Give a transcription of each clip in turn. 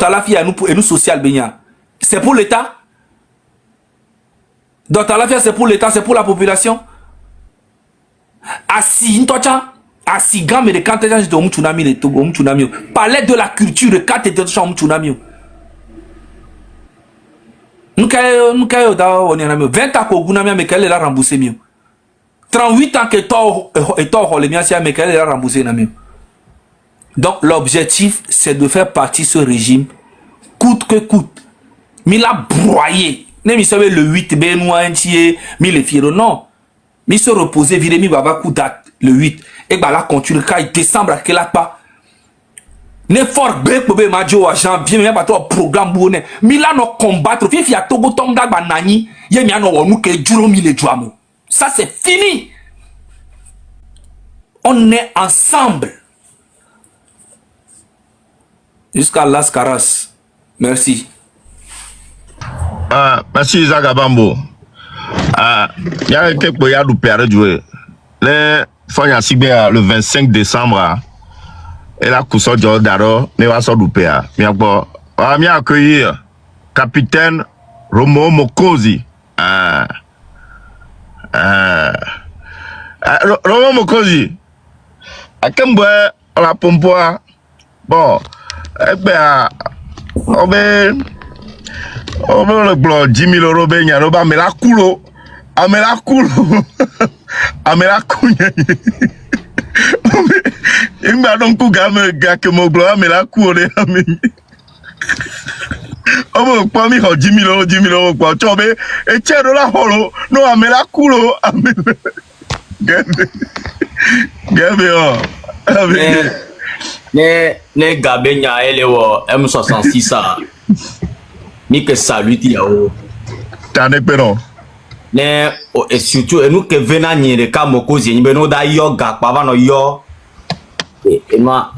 la fille et nous social bénia. C'est pour l'État. Docteur Lafia, c'est pour l'État, c'est pour la population. Assis, assis, grand mais de quand t'es dans un tsunami, le Togo, un tsunami. Parler de la culture de quand t'es dans un tsunami. Nous caillons dans on est 20 ans qu'on a mais qu'elle est là remboursé mieux. 38 ans que toi les miens mais qu'elle est là remboursé mieux. Donc l'objectif c'est de faire partie de ce régime coûte que coûte. Mais la broyé. Ne mi savait le 8 benoît entier, mi le fiero non. Mi se reposer vire mi baba coup date le 8 et bah là continue quand décembre à quel pas. Ne fort break pour be majo à janvier mais pas toi programme bonnet. Mi là no combattre fi a Togo tonga ba nani, ye mi ano wonu ke juro mi le joamo. Ça c'est fini. On est ensemble. Jusqu'à Las Caras. Merci. Merci Zagabambo. Il y a quelques boyards du père de jouer. Les Fonya Sibé le 25 décembre. Et la cousso de Daro, ne va sortir du père. Mi a accueillir capitaine Romo Mokozi. Romo Mokozi. À quel bois la pompoa? Bon, eh ben, on veut le blanc 10 000 euros, ben y'a mais la coulo, mais la coulo, mais la couille. Il m'a donc tout gamme gars que mon blanc, mais la coulo, on veut pas mis 10 000 euros, quoi. Tu vois, et tiens de la holo, non, mais la coulo, ne gabenya ele wo M66 a mi que salut yao t'en es péron ne et surtout nous que vena nyere ka Mokozi ni be no da yo gakpa va no yo et moi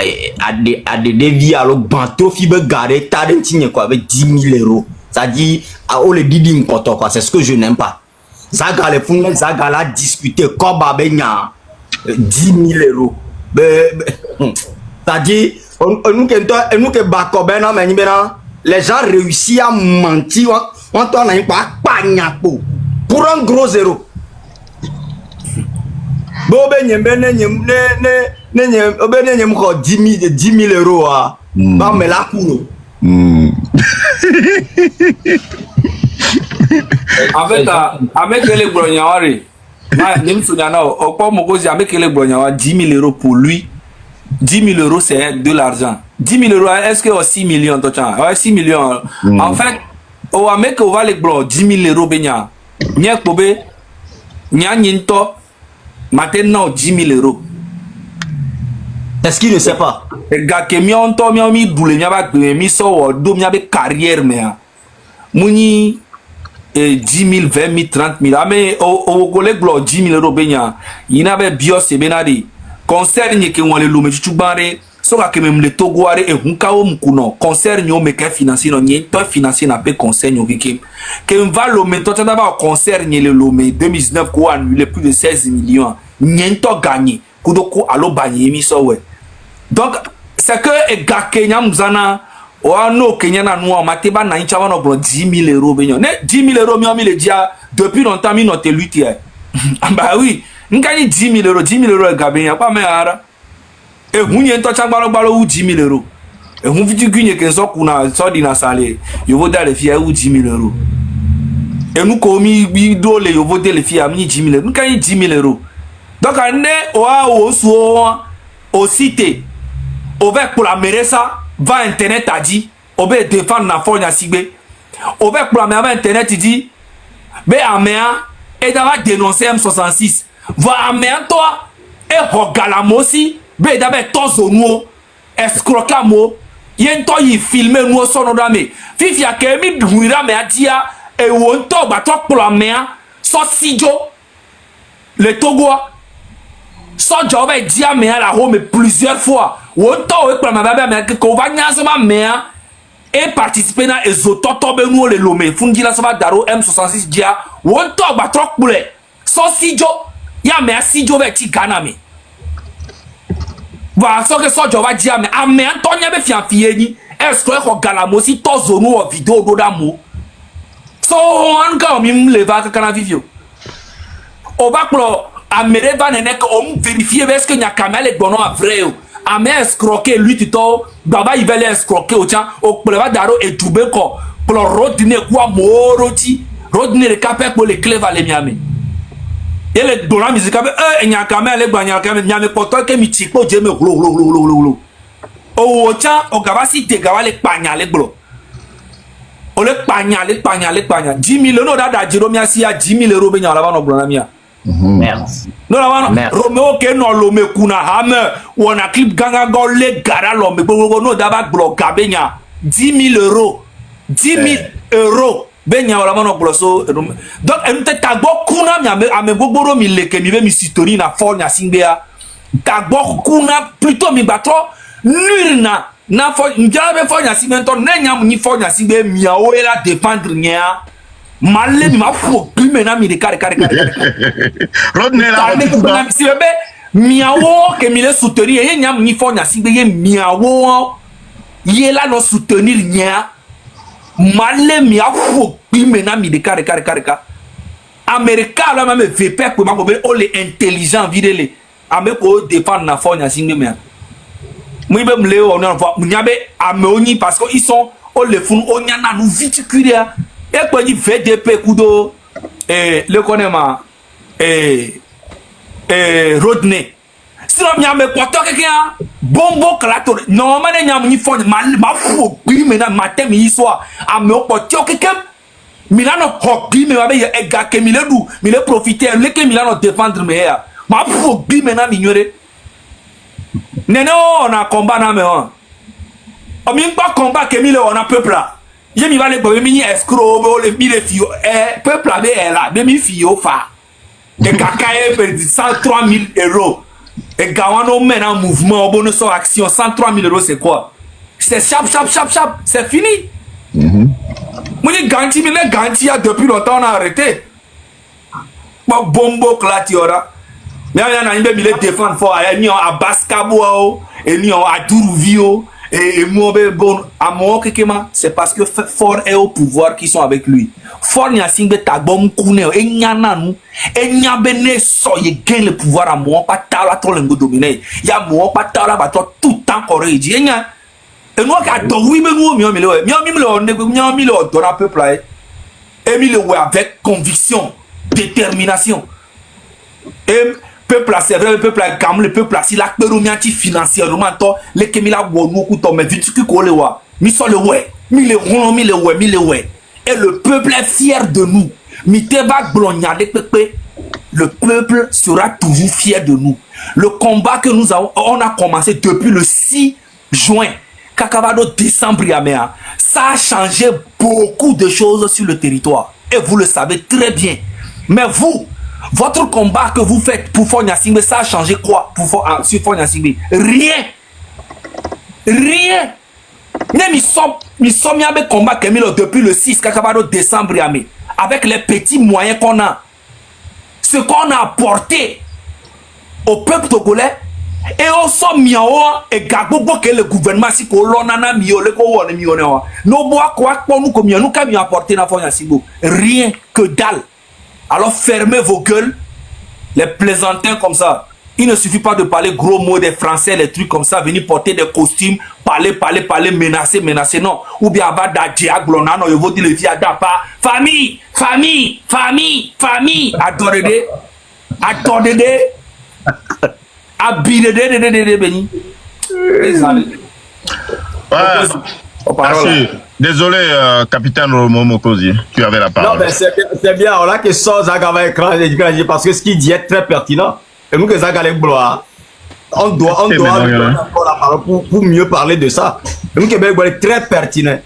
à des dévier à le banto fi be garder ta den tinye quoi avec 10 000 euros ça dit à o le didi n'importe quoi c'est ce que je n'aime pas Zaga les fous Zaga la discuter comme babenya 10 000 euros c'est-à-dire nous que bakobena mais les gens réussissent à mentir on t'en a pas pour un gros zéro bobe nyembe ne ko 10 000 euros ah ba me la kuno en fait avec les brognawari nim soudana okpo Mokozi avec les brognawari 10 000 euros pour lui. 10 000 euros, c'est de l'argent. 10 000 euros, est-ce que 6 millions, ouais, 6 millions. En fait, on va mettre au les blancs 10 000 euros, benya. Nya kobe, nya nyinto, maintenant 10 000 euros. Est-ce qu'il ne sait pas? Le gars qui mi on to mi doule nya ba mi so do nya be carrière mais muni 10 000, 20 000, 30 000. Mais au collègue blanc 10 000 euros, benya. Il n'avait bios et benadi. Concert ni ke wale lo me chuchubare so ka ke même le togoare e hunka o mkuno concert ni o me ke financier no ni to financier na pe concert ni o ke va lo me to tanda ba concert ni le lo me 2019 ko annulé plus de 16 millions ni to gagné kudoko alo banye mi so we donc c'est que e ga Kenya mzana o ano Kenya na no mateba na incha no bro 10 000 euros benyo ne 10 000 euros mi le dia depuis longtemps mi no te lutte bah oui N'gagne 10 000 euros, 10 000 euros, Gabin, pas mais ara. Et vous n'y êtes pas ou 10 000 euros. Et vous vous dites que ça qu'on a sorti dans salé. Je vous donne les filles ou 10 000 euros. Et nous commis bidole, je vous donne les filles à 10 000 euros. Nous gagnons 10 000 euros. Donc on est au cité. On va pour la mairie ça, va internet a dit, on va défendre la forme à Sigbe. On va pour la mairie internet dit, mais à mea et d'avoir dénoncé M66. Va amener toi et regarde aussi be d'abord ton nous escroquer mo yen to y filmer nous son dame fifi a kemi duira me adia e won to ba to pour la mer so sijo le Togo so job e dia me la home plusieurs fois won to e pour ma baba me ko va nyaso ma me et participer na ezototo be nous le lomé fungi la so ba daro M66 dia won to ba to pour le so sijo ya merci Joe ti Ghana me va so que so Joe va dire mais a me Antonia be fianfié ni escroc ko galamo si to zonu o vidéo do damo so on ka mi leva ka kana vivio o va pro amere va nene ko on vérifier est-ce que nya kamel gbono a vrai o ame escroquer lui tito baba il va les escroquer o tien o pleva daro e dube ko pro rodine kwa moroti rodine le capé pour les clés va les miami et les dona musique e nya kamel le gba nya kamel nya me poto ke mi ti po je me glo o tien o gaba si de gaba le panya le glo o le panya 10 000 no da Jeromia si a 10 000 euros be nya la ba no glo na mia Merde. no la wana Romeo ke no lo me kuna hame wona clip ganga go le gara lo me gbogbo no da ba glo gabe nya 10 000 euros 10 000 euros be nya la no glo so donc en te tagbo kuna mi ame gbogbo ro mi leke mi be mi sitori na for nya singbea tagbo kuna plutôt mi bato nurina na fo njabe fo nya simento ne nya mu ni fo nya simbe miawo ela dépendre nya malle mi ma fo prime na mi de kare Rodney la si bebe miawo ke mi le soutenir ye nya mu ni fo nya simbe ye miawo ye la no soutenir nya malle mi a fo prime na mi de kare America la ma me vepe ko ma ko be o le intelligent videle ame ko défendre na fo nya simbe me moi be mle on a voir nyabe ameoni parce que ils sont au le fun onyana nous viticuler et quoi ni VDP kudo le connaît Rodney sinon nyame poto quelqu'un bombo clato normalement nyam ni fon ma fo gri mena matin mi soir ame poto quelqu'un milano hobby me ba e ga ke mi le du mi le profiter le ke milano défendre me ya ma fo gri mena mi ignorer nene on a combat na me on o mi pas combat que mi le on a peuple là ye mi va le gbe mi ni escroc o le mi le fio peuple là be là be mi fio fa e kaka e per 103 000 euros e gawano men en mouvement o bonus action 103 000 euros c'est quoi c'est chap c'est fini moi ni ganti mi le ganti a depuis longtemps on a arrêté ba bombo klatiora mais on a une mille défendre fort ni a baskabo et ni a Duruvio et moi bon à moi kekema c'est parce que fort est au pouvoir qui sont avec lui fort ni a singbe tagbom kune e nyana nu e nyabene so ye gain le pouvoir à moi pas tala to le dominer ya moi pas tala ba to tout temps corrige dit nya et nous ka do oui me nous mi le on mi le don un peuple là et mi le ouais avec conviction détermination et peuple c'est vrai le peuple a gamle le peuple si la perumianti financièrement to le kemila wonu ku to mais vite que ko le wa mi so le ouais mi le ouais et le peuple est fier de nous mi te va glogna de pepe le peuple sera toujours fier de nous le combat que nous avons on a commencé depuis le 6 juin Kakavado décembre Yamea ça a changé beaucoup de choses sur le territoire et vous le savez très bien mais vous votre combat que vous faites pour Fonya Singbe, ça a changé quoi pour sur Fonya Singbe? Rien. Mais nous sommes avec combat depuis le 6 décembre avec les petits moyens qu'on a. Ce qu'on a apporté au peuple togolais et au sommet et gagogo que le gouvernement si kolonana miole ko wona mione wa. No bois quoi pour nous comme nous qu'à apporter na Fonya Singbe. Rien que dalle. Alors fermez vos gueules, les plaisantins comme ça. Il ne suffit pas de parler gros mots des Français, les trucs comme ça, venir porter des costumes, parler, menacer, non. Ou bien avoir d'adjia, glonano, je vous dis le via d'apa. Famille. Attendez. Abidez, béni. Merci. Désolé, capitaine Momokosi, tu avais la parole. Non, mais c'est bien, on a que ça, Zagava écran, parce que ce qu'il dit est très pertinent. Et nous, que Zagalek Blois, on doit la parole pour mieux parler de ça. Et nous, Québec est très pertinent.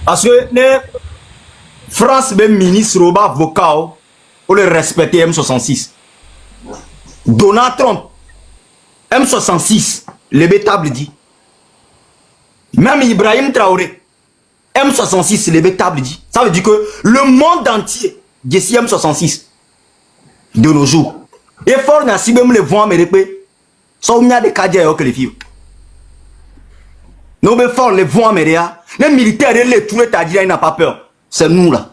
Parce que France, même ministre, Roba, vocal, pour le respecter M66. Donald Trump, M66, le bétable dit. Même Ibrahim Traoré, M66, le table dit. Ça veut dire que le monde entier, d'ici M66, de nos jours, et fort n'a si même les voix, mais les ça on a des cadres que les filles. Nous be fort les vents améria. Les militaires les tous les tadis, il n'a pas peur. C'est nous là.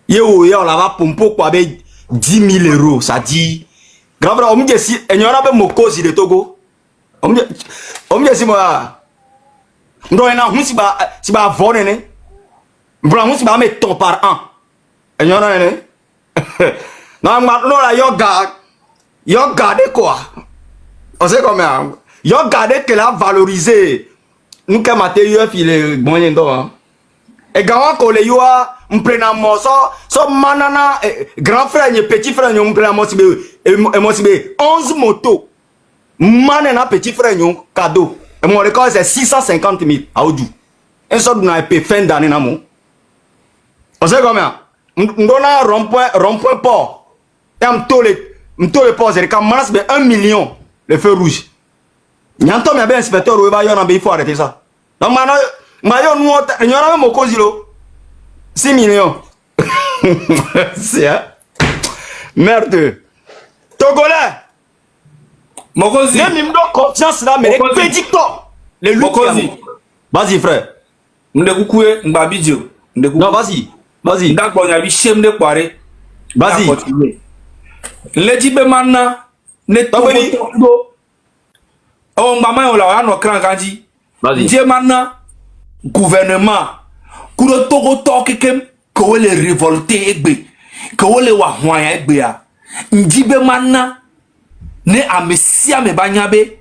Yo là va pompo quoi avec 10 000 euros, ça dit. Grand frère, on me dit si il y en a pas mokosi de Togo. On me dit si moi. Ndo ena hu si ba vone ne. Bra hu si ba met ton par an. Il y en a ne. Non la yo garde quoi. On sait comment. Yo garde que la valoriser. Nous que matériel file moyen d'or. Et gawa ko le yo m'prena mo so manana grand frère ni petit frère ni m'prena mo sibe et mo sibe 11 motos. Manana petit frère ni cadeau. Et mon record c'est 650 000 à Oudou. Un sort de paix fin d'année na mo. On sait comment. M'dona rond-point port. Et m'to le port c'est quand manas be 1 million le feu rouge. Nyanto mi abe inspecteur ou ba yo na be il faut arrêter ça. Donc mayo nous on a même au cosilo 6 millions. C'est merde. Togolais. Mokozi. Même il me donne confiance là mais petit toi. Les Mokozi. Vas-y frère. Ndekukue mbabidjo. Non, vas-y. Vas-y. D'accord, yabi shem de kware. Vas-y. Lejibe manna ne togo. Oh mama on la no kran kanji. Vas-y. Je manna gouvernement kuro togo tokekem ko le révolter egbe. Ko le wa hwan egbe a. Njibe manna ne amesia me banyabe.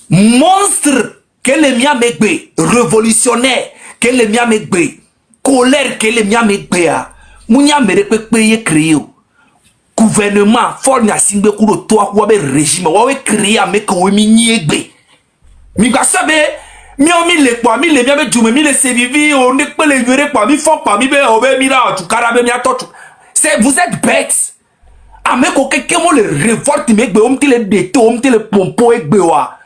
Monstre que les miens megbe, révolutionnaire que les miens megbe, colère que les miens megbe a. Mounya mere payer créer. Gouvernement fort na singbe kuro to akwa be régime wa we créer me ko mi niegbe. Mi ga sabe mi o mi le kwa mi le miens be jume mi le sevivi o ne pe le nyere kwa mi fo kwa mi be o be mi ra tu karabe mi atotu. C'est vous êtes bêtes. Ame ko keke mo le révolte megbe o mti le deto o mti le pompo egbe wa.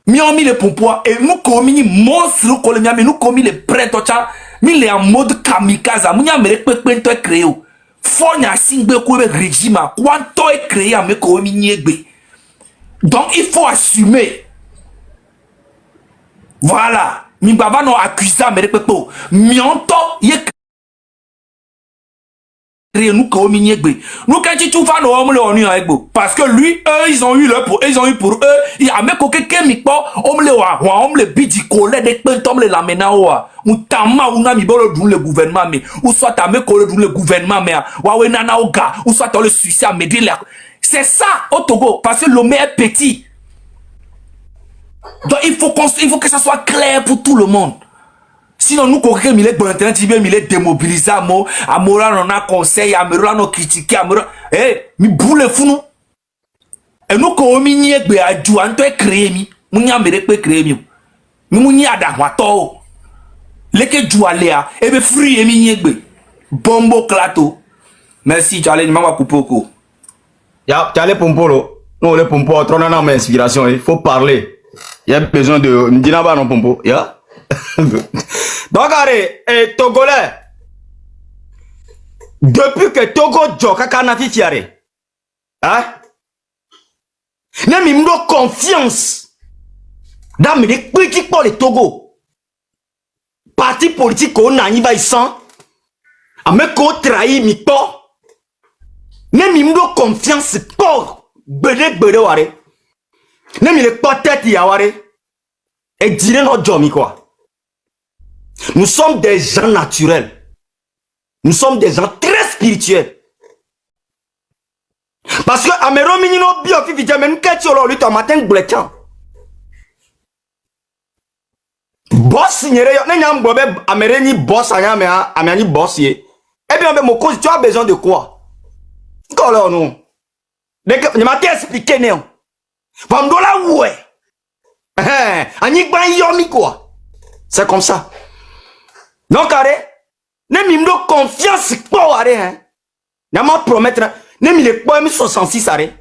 Mi on mis les pompois et nous commis monstre nous colonial mais nous commis les prêtres mi les en mode kamikaze nous y a mis pepento créé fonya singbe ko be régime quanto est créé à me commis niegbe donc il faut assumer voilà mi baba no accuser me pepo mi onto ye nous comme niegbe nous quand tu vas no homme le onu egbo parce que lui eux ils ont eu pour eux il a même quelqu'un mi po homme le wa homme le bidi colère de pentom le lamena wa mutama una mi bolo dun le gouvernement mais ou soit ta me colère dun le gouvernement mais wa we nana oga ou soit le suicide à me dire c'est ça au Togo parce que l'homme est petit donc il faut que ça soit clair pour tout le monde. Sinon, nous, quand il est bon, il est démobilisé, on a conseil, on a critiqué, mi boule fou nous. Et nous, quand on y est, on a créé, on a créé, nous, on a d'avoir les que tu as là, et bien, free, et mi bombo clato. Merci, tu allais, maman, couper au cou. Ya, tu allais pompolo. Non, le pompo, trop n'a pas inspiration, il faut parler. Il y a besoin de, n'dina pas non pompo, ya. Donc, allez, Togolais, depuis que Togo Djoka Kanafi Fiare, hein, n'aime pas confiance dans mes petits pour les Togo. Parti politique qu'on a, il va y sans, à me trahir mi port. N'aime pas confiance pour Bede Ware. N'aime pas tête Yaware. Et dire notre job, quoi. Nous sommes des gens naturels. Nous sommes des gens très spirituels. Parce que Amero Minino Biofi Vidjamen Ketcholo lui matin blekan. Boss signere yo n'yam bobe Amereni boss anyame amiani boss ye. Eh bien mon cause tu as besoin de quoi? Encore non. Dès que je m'ai expliqué néon. Vamdola ouais. Anik ban yomi quoi. C'est comme ça. Donc, ne mi mdo confiance pour arrêt, hein. N'a pas promettre, ne mi le pas 66 arrêt.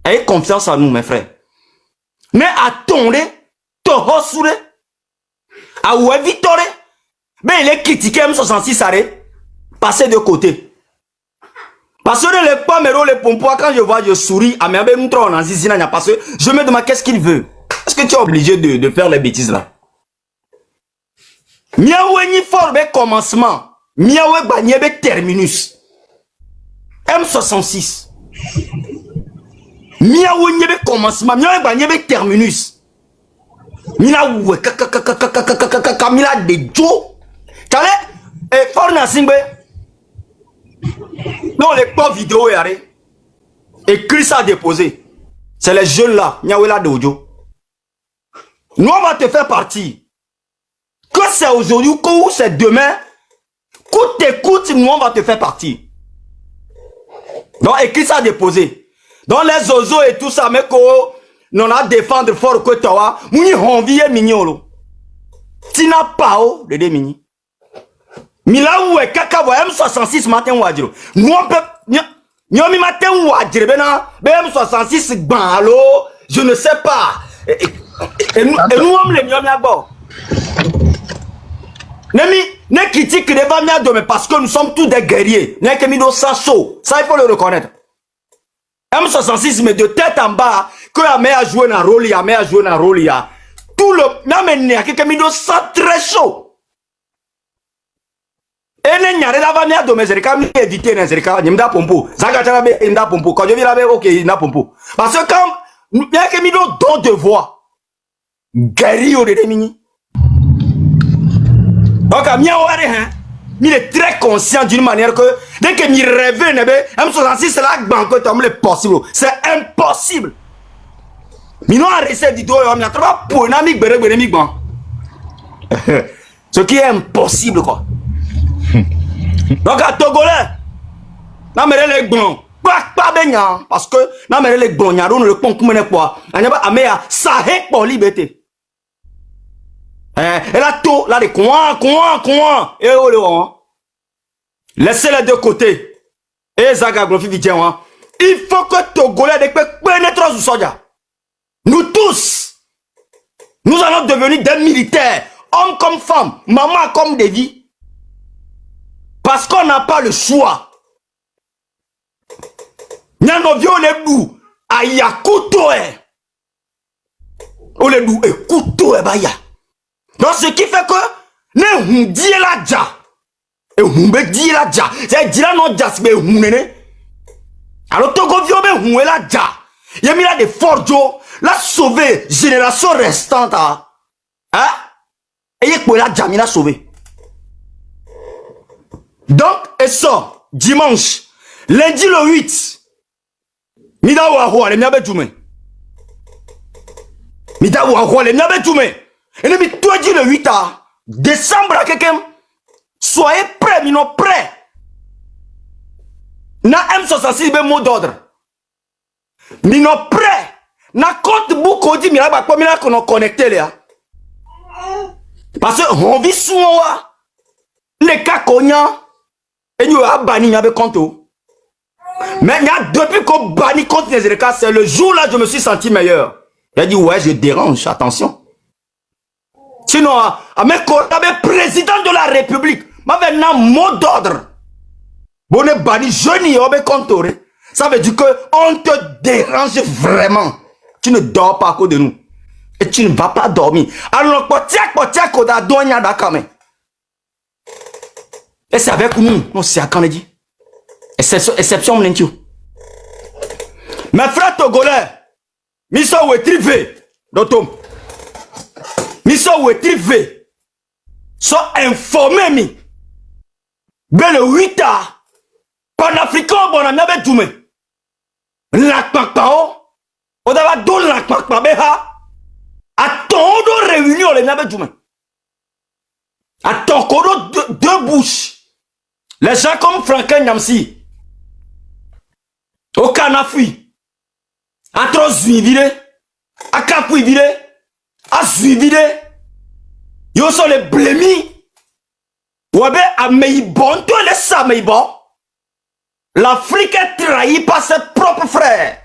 Ayez confiance en nous, mes frères. Mais attendez, to hosure, à ou évitore, mais il est critiqué M66 arrêt, passez de côté. Parce que le pas me le pompois, quand je vois, je souris, à mes abonnés, parce que je me demande qu'est-ce qu'il veut. Est-ce que tu es obligé de faire les bêtises là? Miawe ni fort be commencement. Miawe ba nyebe terminus. M66. Miawe nyebe commencement. Miawe ba nyebe terminus. Mina we Kamila de Jo. Tale et fort na singbe. Non les pas vidéo yare. Écrit ça déposé. C'est les jeunes là, Miawe la dojo. Nous on va te faire partir. Que c'est aujourd'hui ou c'est demain, coûte, nous on va te faire partir. Donc écrit ça déposé. Donc les oiseaux et tout ça, mais qu'on non a défendre fort que toi, mouni honvi et mignolo. Tina pao de mini. Mila ou est kaka wa M66 matin wadjiro. Nous on peut nyomi matin wadjiro bena M66 ban allo, je ne sais pas. Et nous on les nyomi abo. Ne critique les Bamiado, mais parce que nous sommes tous des guerriers. Ne que mido ça chaud. Ça, il faut le reconnaître. M66, mais de tête en bas, que la mère a joué un rôle, la mère a joué un rôle, tout le. Non, mais ne que mido ça très chaud. Et ne n'y a rien à Bamiado, mais j'ai quand même évité, j'ai quand même évité, pompo. Zagachara be inda pompo. Quand je vis là-bas, ok, inda pompo. Parce que quand, bien que mido don de voix, guerrier au démini. Donc, il est très conscient d'une manière que dès que il rêve, M66 c'est là que c'est possible. C'est impossible. Mais non, arrêtez du dos, il y a trop pour un ami. Ce qui est impossible, quoi. Donc, à Togolais, non, mais les blancs, pas bien, parce que non, mais les blancs, on ne le pont comme une quoi. Ça est pour liberté. Et là, tout, là, les coins. Et oh, le laissez-les de côté. Et Zaga, il faut que Togolais pénètre sous soja. Nous tous, nous allons devenir des militaires, hommes comme femmes, maman comme des vies. Parce qu'on n'a pas le choix. Nyanovio le bou, aya couteau. O le bou, et couteau, baya. Donc ce qui fait que ne hundi la dja et humbe di la dja c'est dire non dja c'est hunene alors Togo vio be hunwe la dja yemi la de forjo la sauver génération restante hein et yekpo la dja mi la sauver. Donc et ça dimanche lundi le 8 mida wa le miabe tume mida wa le miabe tume. Et nous toi dit le 8 décembre à quelqu'un. Soyez prêts, nous prêts. Na M66 be mot d'ordre. Nous prêts. Na compte beaucoup dit mira ba mira qu'on connecté là. Parce que on vit sous moi. Les cas cogna et nous a banni avec compte. Mais depuis qu'on banni compte les cas, c'est le jour là je me suis senti meilleur. Il a dit ouais, je dérange, attention. Sinon, le président de la République m'avait un mot d'ordre. Bon, bani jeune, ça veut dire que on te dérange vraiment. Tu ne dors pas à cause de nous. Et tu ne vas pas dormir. Alors, et c'est avec nous. Non, c'est à quand on dit. Exception, mon intio. Mes frères togolais, ils sont retrivés. D'automne. Ils sont retrivés. Sont informés, mi. Ben le 8 ans. Panafricain, bon, on a tout mais. L'akpakpao. On a deux l'akpakpa, beha. Attends, deux réunions, les n'avaient tout mais. Attends, qu'on deux bouches. Les gens comme Franklin Nyamsi. Au Canafui. À trop suivi. À Capouivide. À suivi. Yo sont les blémis. Ouabe a meibon, toi les ça meibon. L'Afrique est trahie par ses propres frères.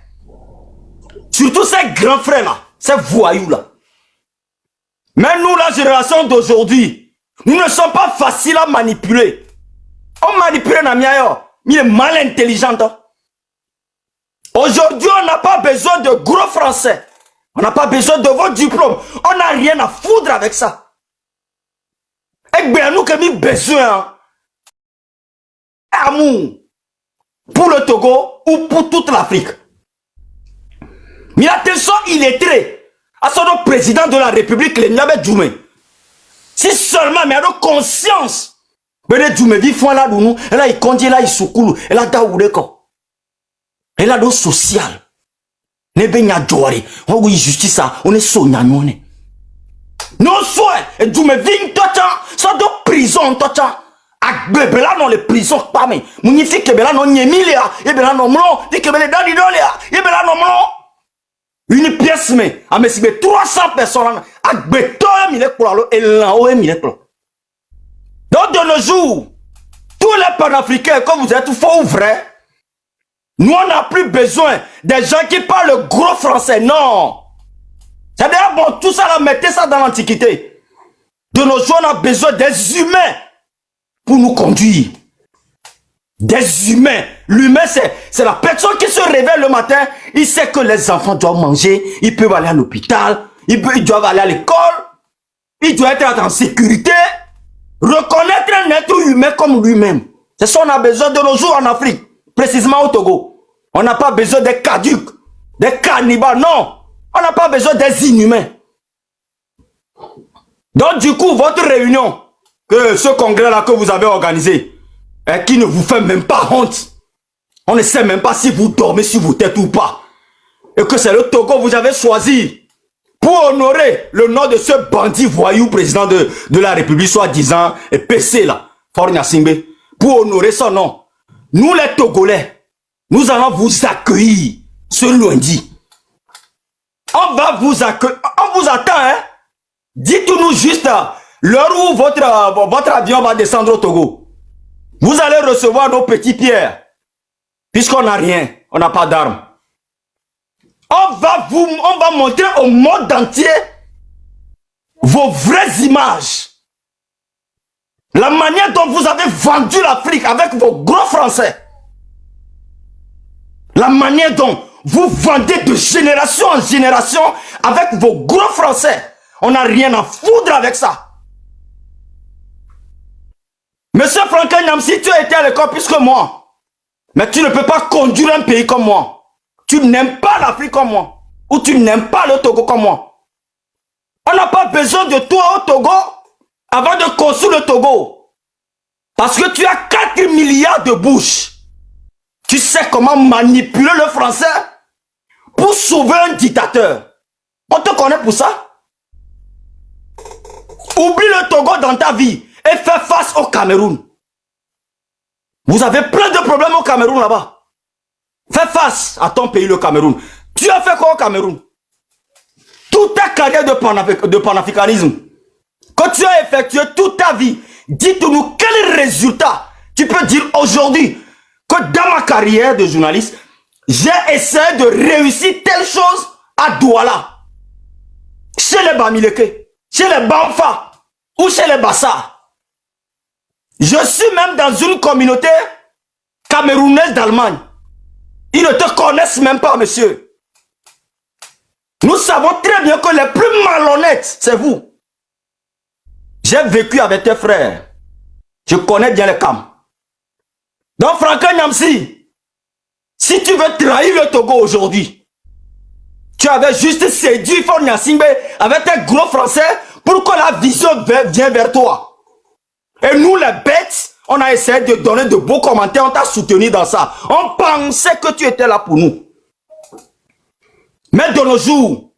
Surtout ses grands frères là. Ces voyous là. Mais nous, la génération d'aujourd'hui, nous ne sommes pas faciles à manipuler. On manipule Namiayo. Il est mal intelligent. Aujourd'hui, on n'a pas besoin de gros français. On n'a pas besoin de vos diplômes. On n'a rien à foutre avec ça. Et bien, nous avons besoin d'amour pour le Togo ou pour toute l'Afrique. Mais attention, il est très à son président de la République, le Niabe Djoumé. Si seulement, mais à nos conscience, Bene Djoumé vit fond là, nous, et là, il conduit là, il soukoulou, et là, daoudeko. Et là, nos social. Ne benya djouari, on a justice, on est soigné, on est. Non, soit, et Djoumé vit tocha, soit de prison, tocha. Ak bebe là, non, les prisons, pas mais. Mounifi kebe là, non, nyemilia, et ben là, non, mlon, dit kebe là, dani dolia, et ben là, non, mlon. Une pièce, mais, à me 300 personnes, ak beto, mille pour et là, oh, mille pour. Donc, de nos jours, tous les panafricains, comme vous êtes faux ou vrai, nous, on n'a plus besoin des gens qui parlent le gros français. Non. C'est-à-dire, bon, tout ça, là, mettez ça dans l'Antiquité. De nos jours, on a besoin des humains pour nous conduire. Des humains. L'humain, c'est la personne qui se réveille le matin. Il sait que les enfants doivent manger. Ils peuvent aller à l'hôpital. Ils doivent aller à l'école. Ils doivent être en sécurité. Reconnaître un être humain comme lui-même. C'est ça qu'on a besoin de nos jours en Afrique. Précisément au Togo. On n'a pas besoin des caducs, des cannibales. Non. On n'a pas besoin des inhumains. Donc du coup, votre réunion, que ce congrès-là que vous avez organisé, et qui ne vous fait même pas honte. On ne sait même pas si vous dormez sur vos têtes ou pas. Et que c'est le Togo que vous avez choisi pour honorer le nom de ce bandit voyou président de la République, soi-disant, et PC là, Fornia Simbe, pour honorer son nom. Nous les Togolais, nous allons vous accueillir ce lundi. On va vous accueillir, on vous attend, hein. Dites-nous juste l'heure où votre avion va descendre au Togo. Vous allez recevoir nos petits pierres. Puisqu'on n'a rien, on n'a pas d'armes. On va montrer au monde entier vos vraies images. La manière dont vous avez vendu l'Afrique avec vos gros français. La manière dont vous vendez de génération en génération avec vos gros français. On n'a rien à foutre avec ça. Monsieur Franklin Nyamsi, tu as été à l'école plus que moi. Mais tu ne peux pas conduire un pays comme moi. Tu n'aimes pas l'Afrique comme moi. Ou tu n'aimes pas le Togo comme moi. On n'a pas besoin de toi au Togo avant de construire le Togo. Parce que tu as 4 milliards de bouches. Tu sais comment manipuler le français pour sauver un dictateur. On te connaît pour ça. Oublie le Togo dans ta vie et fais face au Cameroun. Vous avez plein de problèmes au Cameroun là-bas. Fais face à ton pays, le Cameroun. Tu as fait quoi au Cameroun? Toute ta carrière de panafricanisme que tu as effectué toute ta vie, dites-nous quel résultat tu peux dire aujourd'hui que dans ma carrière de journaliste, j'ai essayé de réussir telle chose à Douala, chez les Bamileke, chez les Bamfa ou chez les Bassa. Je suis même dans une communauté camerounaise d'Allemagne. Ils ne te connaissent même pas, monsieur. Nous savons très bien que les plus malhonnêtes, c'est vous. J'ai vécu avec tes frères. Je connais bien les camps. Donc, Franklin Nyamsi, si tu veux trahir le Togo aujourd'hui, tu avais juste séduit Fornia Simbe avec tes gros français pour que la vision vienne vers toi. Et nous, les bêtes, on a essayé de donner de beaux commentaires, on t'a soutenu dans ça. On pensait que tu étais là pour nous. Mais de nos jours,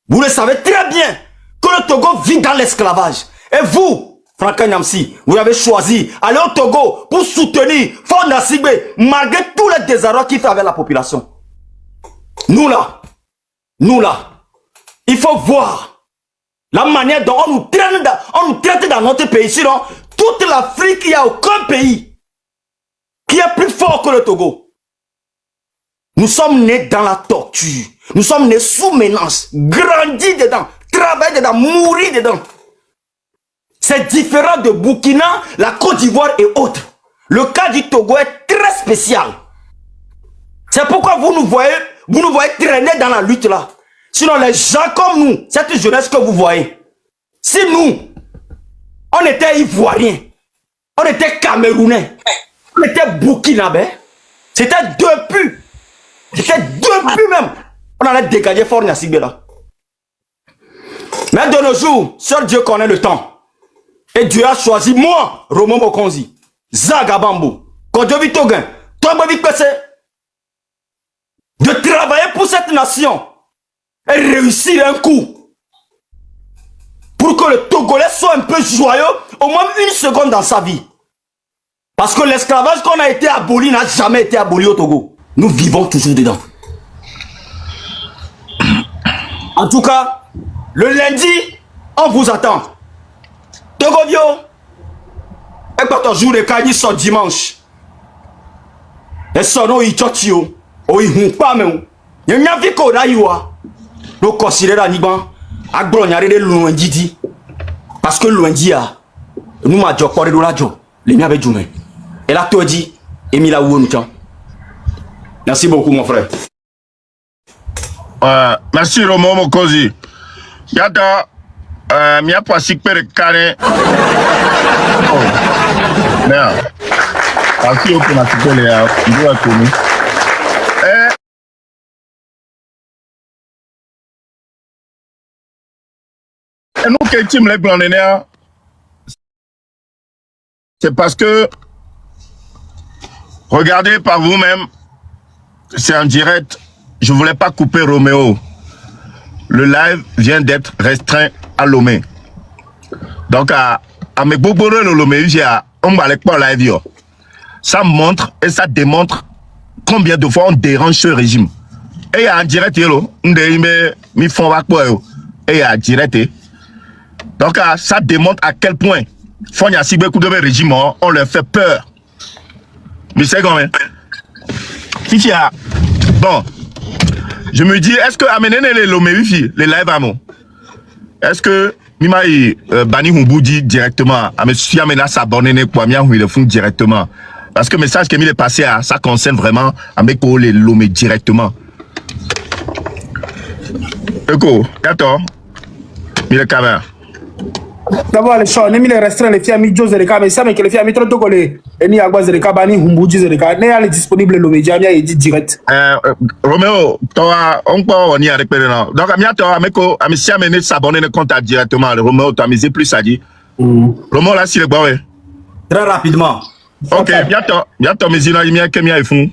vous le savez très bien que le Togo vit dans l'esclavage. Et vous, Franklin Nyamsi, vous avez choisi aller au Togo pour soutenir Fornia Simbe malgré tous les désarrois qu'il fait avec la population. Nous là, il faut voir la manière dont on nous traite dans notre pays. Sinon, toute l'Afrique, il n'y a aucun pays qui est plus fort que le Togo. Nous sommes nés dans la torture. Nous sommes nés sous menace, grandis dedans, travaillés dedans, mourir dedans. C'est différent de Burkina, la Côte d'Ivoire et autres. Le cas du Togo est très spécial. C'est pourquoi vous nous voyez traîner dans la lutte là. Sinon, les gens comme nous, cette jeunesse que vous voyez, si nous, on était Ivoiriens, on était Camerounais, on était Burkinabé, c'était depuis même, on allait dégager Fort Gnassingbé là. Mais de nos jours, seul Dieu connaît le temps. Et Dieu a choisi moi, Romo Mokonzi, Zagabambo, Kodjobi Togen, Tombobi Pese, de travailler pour cette nation et réussir un coup. Pour que le Togolais soit un peu joyeux, au moins une seconde dans sa vie. Parce que l'esclavage qu'on a été aboli n'a jamais été aboli au Togo. Nous vivons toujours dedans. En tout cas, le lundi, on vous attend. Togovio, et quand on joue les cahiers sont dimanche. Et son il tchotio, ou il hum pas même. Il y a vu qu'on a eu à. Nous considérons à Niban, à Glonyare de Lundi. Parce que Lundi a, nous m'a dit pour le radio, les miens avec Djoumé. Et là, tu as dit, Emila Ouounouchan. Merci beaucoup, mon frère. Merci Romo Mokozi. Yata, mia pas si pere carré. Merde. Merci au pour la Léa. Il doit être et nous qui team les blancs c'est parce que regardez par vous-même, c'est en direct. Je voulais pas couper Roméo. Le live vient d'être restreint à Lomé. Donc à mes boboro le Lomé, on va aller pas live. Ça montre et ça démontre combien de fois on dérange ce régime. Et en direct, on mi font et en direct. Donc ça démontre à quel point Fonya Sigbekou de régime, on leur fait peur. Mais c'est quand même. Bon, je me dis, est-ce que amener les Lomé wifi, les live amont, est-ce que Mimaï Bani Humboudi directement, si amena s'abonner pour Amia ou le font directement? Parce que le message qui est passé, ça concerne vraiment avec les Lomé directement. Éco, attends, mille caméras. D'abord, les choses, les restreints, les filles amis Joe Zereka, mais ça, mais que les filles amis trop togolais, et ni Agua Zereka, Bani Humboudi Zereka, n'est disponible le média, il dit direct. Roméo, toi, on peut on y a récupéré là. Donc, ami si amené s'abonner le compte directement, Roméo, tu as misé plus à dire. Roméo, là, si le bois, Très rapidement. Ok, bientôt, mais il y a que mieux, ils font.